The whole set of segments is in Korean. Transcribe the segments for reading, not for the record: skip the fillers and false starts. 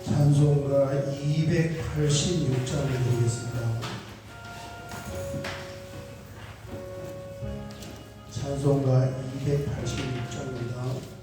찬송가 286장을 드리겠습니다. 찬송가 286장입니다.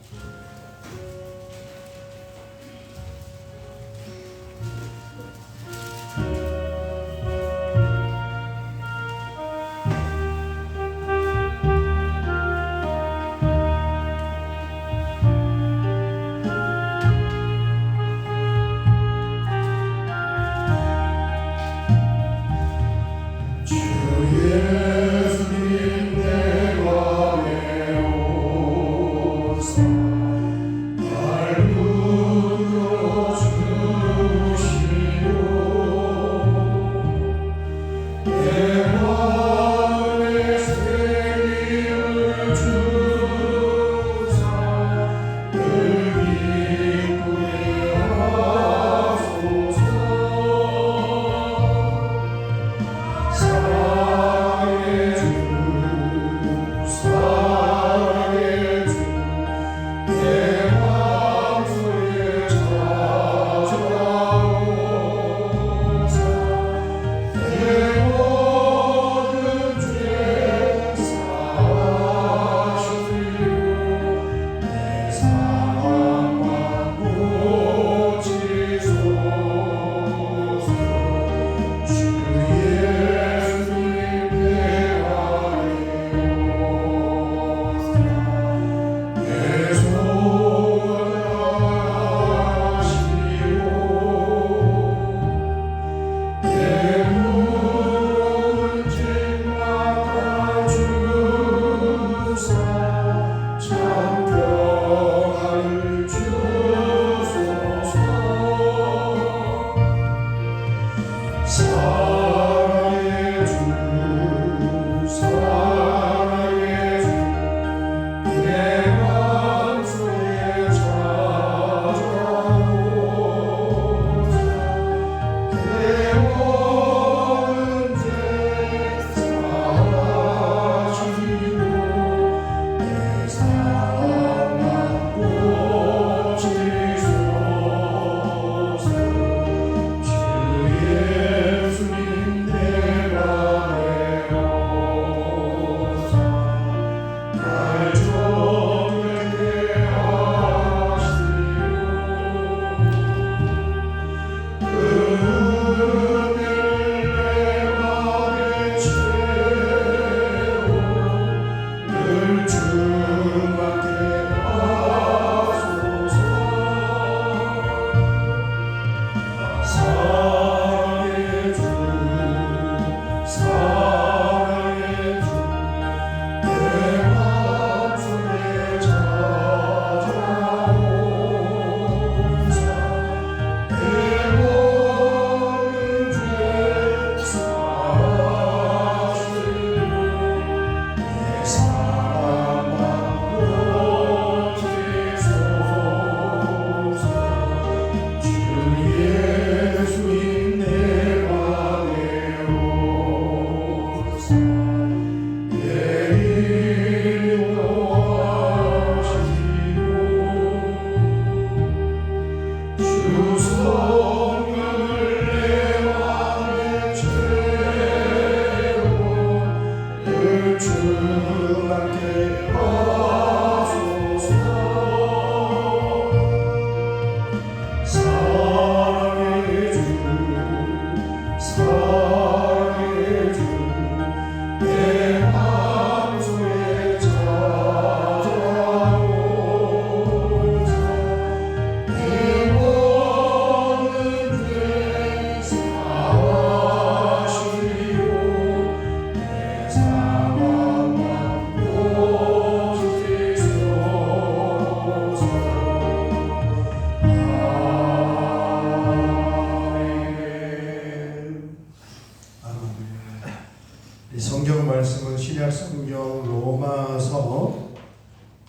성경 말씀은 신약 성경 로마서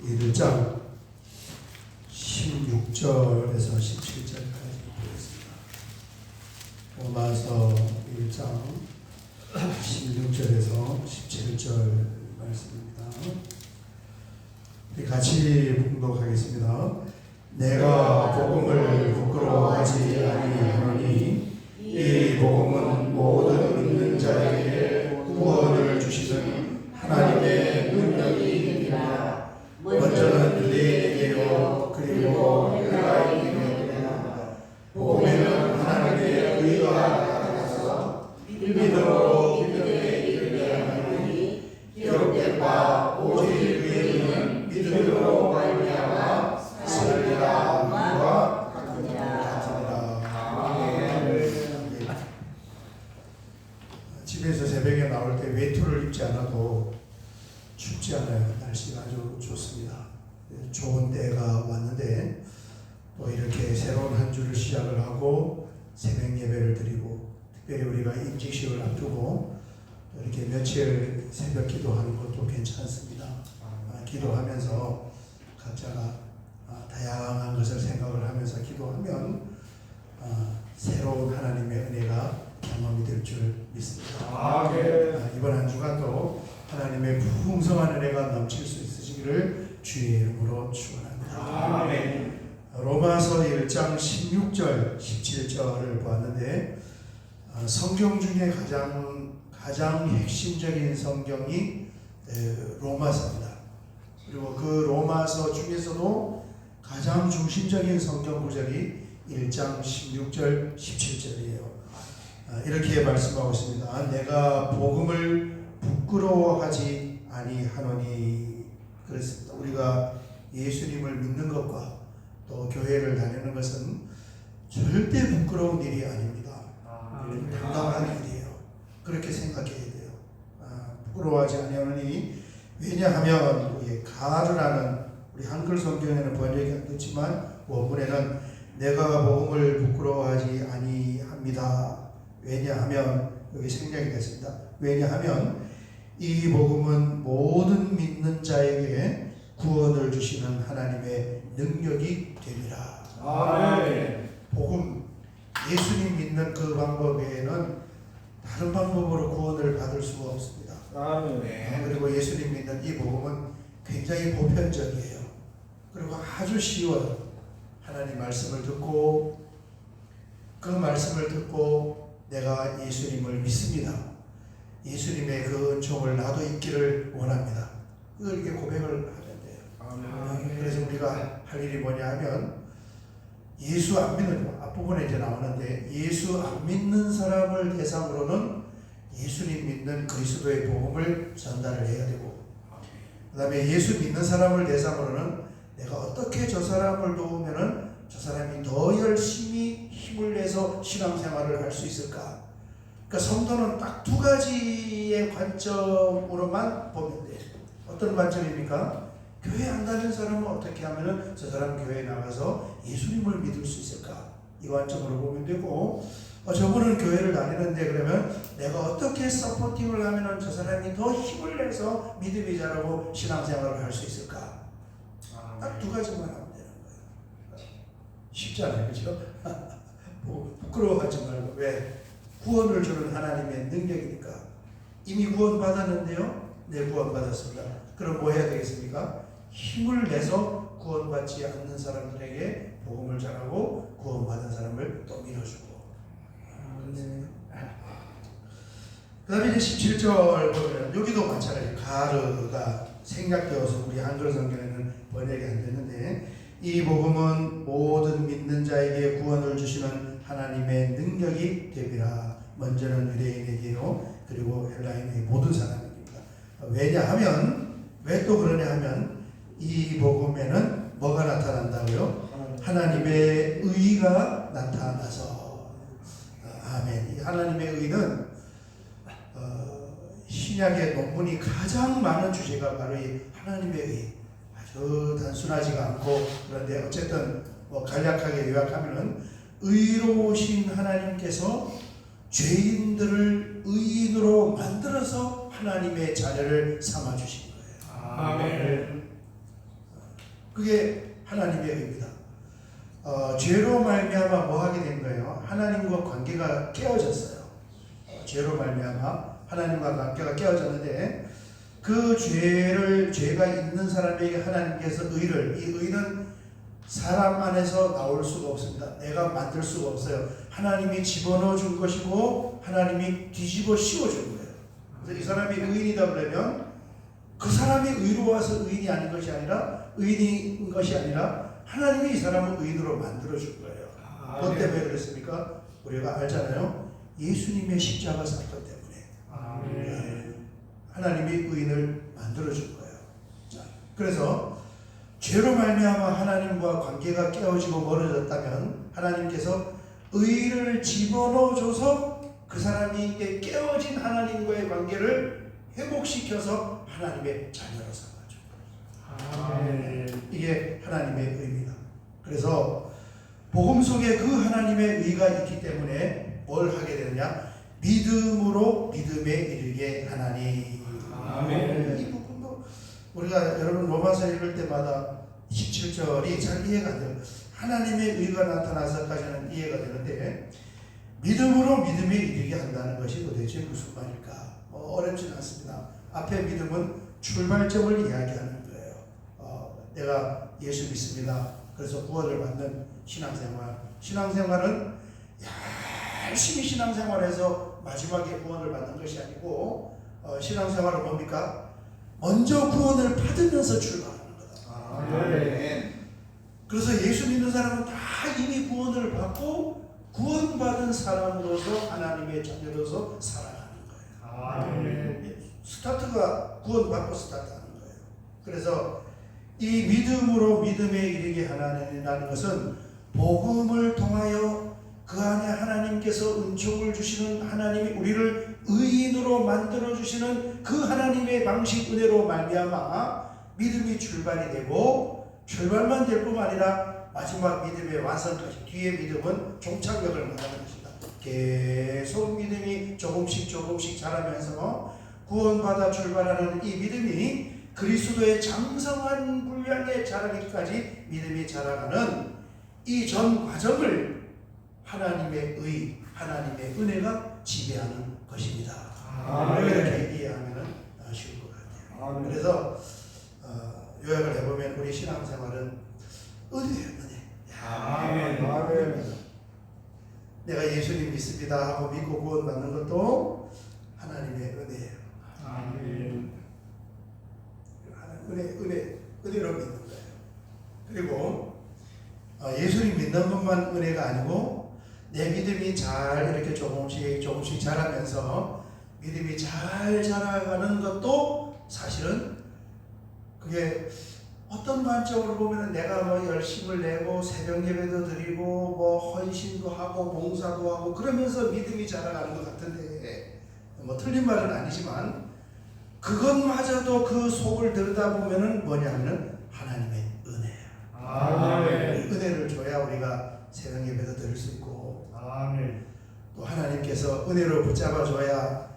1장 16절에서 17절까지 보겠습니다. 로마서 1장 16절에서 17절 말씀입니다. 같이 봉독하겠습니다. 내가 복음을 부끄러워하지 시작을 하고 새벽 예배를 드리고 특별히 우리가 임직식을 앞두고 이렇게 며칠 새벽 기도하는 것도 괜찮습니다. 기도하면서 각자가 다양한 것을 생각을 하면서 기도하면 새로운 하나님의 은혜가 경험이 될 줄 믿습니다. 이번 한 주간도 하나님의 풍성한 은혜가 넘칠 수 있으시기를 주의 이름으로 축원합니다. 로마서 1장 16절 17절을 보았는데 성경 중에 가장 핵심적인 성경이 로마서입니다. 그리고 그 로마서 중에서도 가장 중심적인 성경 구절이 1장 16절 17절이에요. 이렇게 말씀하고 있습니다. 내가 복음을 부끄러워하지 아니하노니. 그렇습니다. 우리가 예수님을 믿는 것과 또 교회를 다니는 것은 절대 부끄러운 일이 아닙니다. 당당한 일이에요. 그렇게 생각해야 돼요. 부끄러워하지 아니하노니 왜냐하면 가르라는 우리 한글 성경에는 번역이 안 됐지만 원문에는 내가 복음을 부끄러워하지 아니합니다. 왜냐하면 여기 생략이 됐습니다. 왜냐하면 이 복음은 모든 믿는 자에게 구원을 주시는 하나님의 능력이 됩니다. 복음, 예수님 믿는 그 방법 외에는 다른 방법으로 구원을 받을 수가 없습니다. 그리고 예수님 믿는 이 복음은 굉장히 보편적이에요. 그리고 아주 쉬워요. 하나님 말씀을 듣고 그 말씀을 듣고 내가 예수님을 믿습니다. 예수님의 그 은총을 나도 있기를 원합니다. 이걸 이렇게 고백을 하면 돼요. 그래서 우리가 할 일이 뭐냐 하면 예수 안 믿는, 앞부분에 이제 나오는데 예수 안 믿는 사람을 대상으로는 예수님 믿는 그리스도의 복음을 전달을 해야 되고, 그 다음에 예수 믿는 사람을 대상으로는 내가 어떻게 저 사람을 도우면은 저 사람이 더 열심히 힘을 내서 신앙생활을 할 수 있을까? 그러니까 성도는 딱 두 가지의 관점으로만 보면 돼요. 어떤 관점입니까? 교회 안 다니는 사람은 어떻게 하면은 저 사람 교회에 나가서 예수님을 믿을 수 있을까? 이 관점으로 보면 되고, 저분은 교회를 다니는데 그러면 내가 어떻게 서포팅을 하면은 저 사람이 더 힘을 내서 믿음이 자라고 신앙생활을 할 수 있을까? 딱 두 가지만 하면 되는 거예요. 쉽잖아요, 그렇죠? 부끄러워하지 말고. 왜? 구원을 주는 하나님의 능력이니까. 이미 구원 받았는데요. 네, 구원 받았습니다. 그럼 뭐 해야 되겠습니까? 힘을 내서 구원받지 않는 사람들에게 복음을 전하고 구원받은 사람을 또 밀어주고. 그 다음에 이제 17절 보면 여기도 마찬가지예요. 가르가 생략되어서 우리 한글 성경에는 번역이 안 됐는데, 이 복음은 모든 믿는 자에게 구원을 주시는 하나님의 능력이 되리라. 먼저는 유대인에게요, 그리고 헬라인에게 모든 사람입니다. 왜냐하면, 왜 또 그러냐 하면 이 복음에는 뭐가 나타난다고요? 하나님의 의가 나타나서. 아멘. 이 하나님의 의는 신약의 논문이 가장 많은 주제가 바로 이 하나님의 의. 아주 단순하지가 않고, 그런데 어쨌든 간략하게 요약하면은 의로우신 하나님께서 죄인들을 의인으로 만들어서 하나님의 자녀를 삼아 주신 거예요. 아멘. 그게 하나님의 의입니다. 죄로 말미암아 뭐 하게 된 거예요? 하나님과 관계가 깨어졌어요. 죄로 말미암아 하나님과 관계가 깨어졌는데, 그 죄가 있는 사람에게 하나님께서 의를, 이 의는 사람 안에서 나올 수가 없습니다. 내가 만들 수가 없어요. 하나님이 집어넣어 준 것이고 하나님이 뒤집어 씌워 준 거예요. 그래서 이 사람이 의인이다 그러면 그 사람이 의로워서 의인이 아닌 것이 아니라, 의인인 것이 아니라 하나님이 이 사람을 의인으로 만들어 준 거예요. 그것 때문에 그랬습니까? 우리가 알잖아요. 예수님의 십자가 사건 때문에. 하나님이 의인을 만들어 준 거예요. 자, 그래서 죄로 말미암아 하나님과 관계가 깨어지고 멀어졌다면 하나님께서 의를 집어넣어줘서 그 사람이 깨어진 하나님과의 관계를 회복시켜서 하나님의 자녀로 삼아준 거예요. 이게 하나님의 의입니다. 그래서 복음 속에 그 하나님의 의가 있기 때문에 뭘 하게 되느냐? 믿음으로 믿음에 이르게 하나니. 아멘. 이 부분도 우리가 여러분 로마서 읽을 때마다 17절이 잘 이해가 안 돼요. 하나님의 의가 나타나서까지는 이해가 되는데 믿음으로 믿음에 이르게 한다는 것이 도대체 무슨 말일까? 어렵진 않습니다. 앞에 믿음은 출발점을 이야기하는 거예요. 내가 예수 믿습니다. 그래서 구원을 받는 신앙생활. 신앙생활은 열심히 신앙생활해서 마지막에 구원을 받는 것이 아니고 신앙생활은 뭡니까? 먼저 구원을 받으면서 출발하는 거다. 아멘. 그래서 예수 믿는 사람은 다 이미 구원을 받고 구원받은 사람으로서 하나님의 자녀로서 살아가는 거예요. 아멘. 스타트가 구원받고 스타트하는 거예요. 그래서 이 믿음으로 믿음에 이르게 하나님이라는 것은 복음을 통하여 그 안에 하나님께서 은총을 주시는 하나님이 우리를 의인으로 만들어 주시는 그 하나님의 방식 은혜로 말미암아 믿음이 출발이 되고 출발만 될 뿐만 아니라 마지막 믿음의 완성까지 뒤에 믿음은 종착역을 말하는 것이다. 계속 믿음이 조금씩 자라면서 구원받아 출발하는 이 믿음이 그리스도의 장성한 분량에 자라기까지 믿음이 자라가는 이 전 과정을 하나님의 의, 하나님의 은혜가 지배하는 것입니다. 이렇게 이해하면 쉬울 것 같아요. 그래서 요약을 해보면 우리 신앙생활은 은혜예요, 은혜. 내가 예수님 믿습니다 하고 믿고 구원받는 것도 하나님의 은혜예요. 은혜로 믿는 거예요. 그리고 예수님 믿는 것만 은혜가 아니고 내 믿음이 잘 이렇게 조금씩 자라면서 믿음이 잘 자라가는 것도 사실은 그게 어떤 관점으로 보면 내가 뭐 열심을 내고 새벽 예배도 드리고 뭐 헌신도 하고 봉사도 하고 그러면서 믿음이 자라가는 것 같은데 뭐 틀린 말은 아니지만 그것마저도 그 속을 들여다보면은 뭐냐면은 하나님의 은혜예요. 은혜를 줘야 우리가 새벽 예배도 드릴 수 있고 또 하나님께서 은혜로 붙잡아 줘야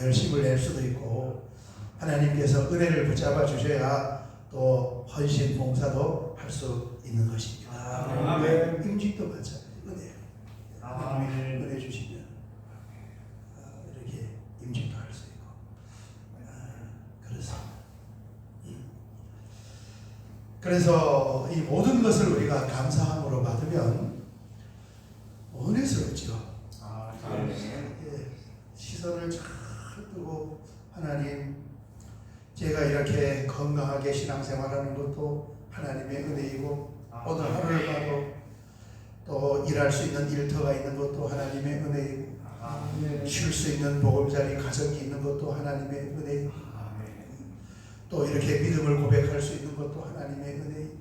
열심을 낼 수도 있고 하나님께서 은혜를 붙잡아 주셔야 또 헌신 봉사도 할 수 있는 것입니다. 임직도 마찬가지 은혜예요. 은혜 주시면 이렇게 임직도 할 수 있고 그래서 이 모든 것을 우리가 감사함으로 받으면 은혜스럽죠. 시선을 잘 두고 하나님 제가 이렇게 건강하게 신앙생활하는 것도 하나님의 은혜이고 오늘 하루를 봐도 또 일할 수 있는 일터가 있는 것도 하나님의 은혜이고 쉴 수 있는 보금자리 가정이 있는 것도 하나님의 은혜이고 또 이렇게 믿음을 고백할 수 있는 것도 하나님의 은혜이고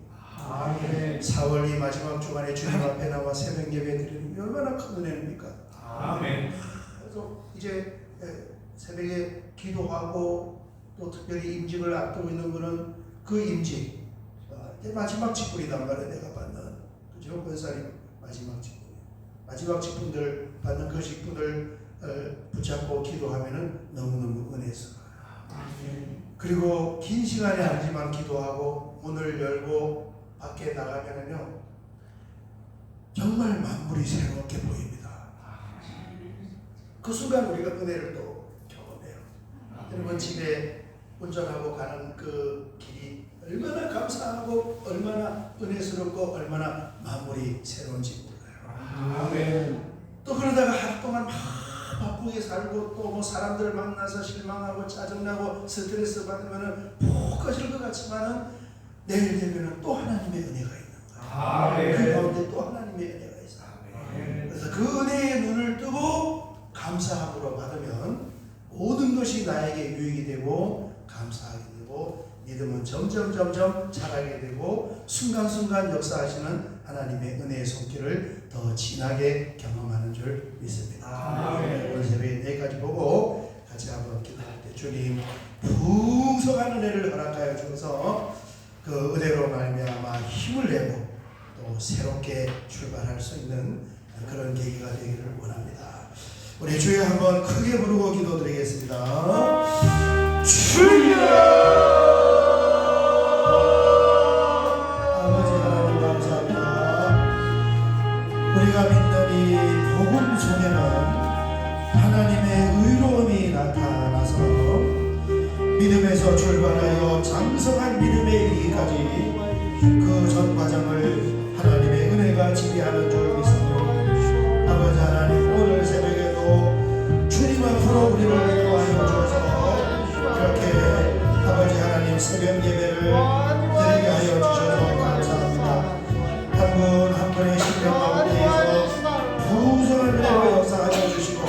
4월 이 마지막 주간에 주님 앞에 나와 새벽 예배 드리는 게 얼마나 큰 은혜입니까? 그래서 이제 새벽에 기도하고 또 특별히 임직을 앞두고 있는 것은 그 임직 마지막 직분이란 말이에요. 내가 받는 그죠? 권사님 마지막 직분 마지막 직분들 받는 그 직분을 붙잡고 기도하면은 너무너무 은혜스러워요. 그리고 긴 시간이 아니지만 기도하고 문을 열고 밖에 나가면은요 정말 만물이 새롭게 보입니다. 그 순간 우리가 은혜를 또 경험해요. 여러분 집에 운전하고 가는 그 길이 얼마나 감사하고 얼마나 은혜스럽고 얼마나 만물이 새로운지 몰라요. 또 그러다가 하루 동안 막 바쁘게 살고 또 뭐 사람들 만나서 실망하고 짜증나고 스트레스 받으면은 푹 꺼질 것 같지만은 내일 되면은 또 하나님의 은혜가 있는 거예요. 그 가운데 또 하나님의 은혜가 있어요. 그래서 그 은혜의 눈을 뜨고 감사함으로 받으면 모든 것이 나에게 유익이 되고 감사하게 되고 믿음은 점점 자라게 되고 순간순간 역사하시는 하나님의 은혜의 손길을 더 진하게 경험하는 줄 믿습니다. 오늘 새벽에 내일까지 보고 같이 한번 기도할 때 주님 풍성한 은혜를 허락하여 주셔서 그 은혜로 말미암아 힘을 내고 또 새롭게 출발할 수 있는 그런 계기가 되기를 원합니다. 우리 주여 한번 크게 부르고 기도드리겠습니다. 주여! 아버지 하나님 감사합니다. 우리가 믿는 이 복음 속에는 하나님의 의로움이 나타나서 믿음에서 출발하여 장성한 믿음에 이르기까지 그 전 과정을 하나님의 은혜가 지배하는 줄 믿습니다. 아버지 하나님, 오늘 새벽에도 주님 앞으로 우리를 인도하여 주셔서 이렇게 아버지 하나님 새벽 예배를 드리게 하여 주셔서 감사합니다. 한 분 한 분의 심령 가운데에서 부성을 내려 역사하여 주시고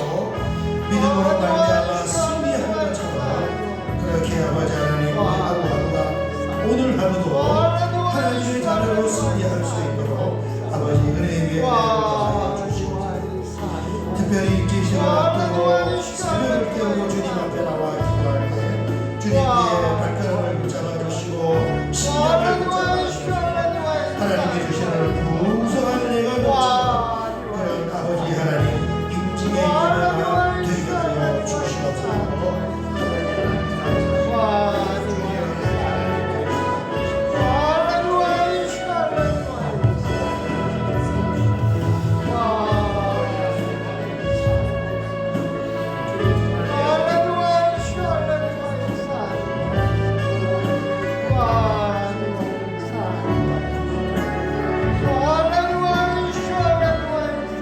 믿음으로 말미암아 승리하는 것처럼 그렇게 아버지 하나님 하루하루가 오늘 하루도 하나님의 자녀로 승리할 수 있도록 아버지 은혜의 위에 하여 주시고 특별히 기시를 앞두고 새벽을 깨우고 주님 앞에 나와 기도할 때 주님 위에 발걸음을 붙잡아 주시고 신령한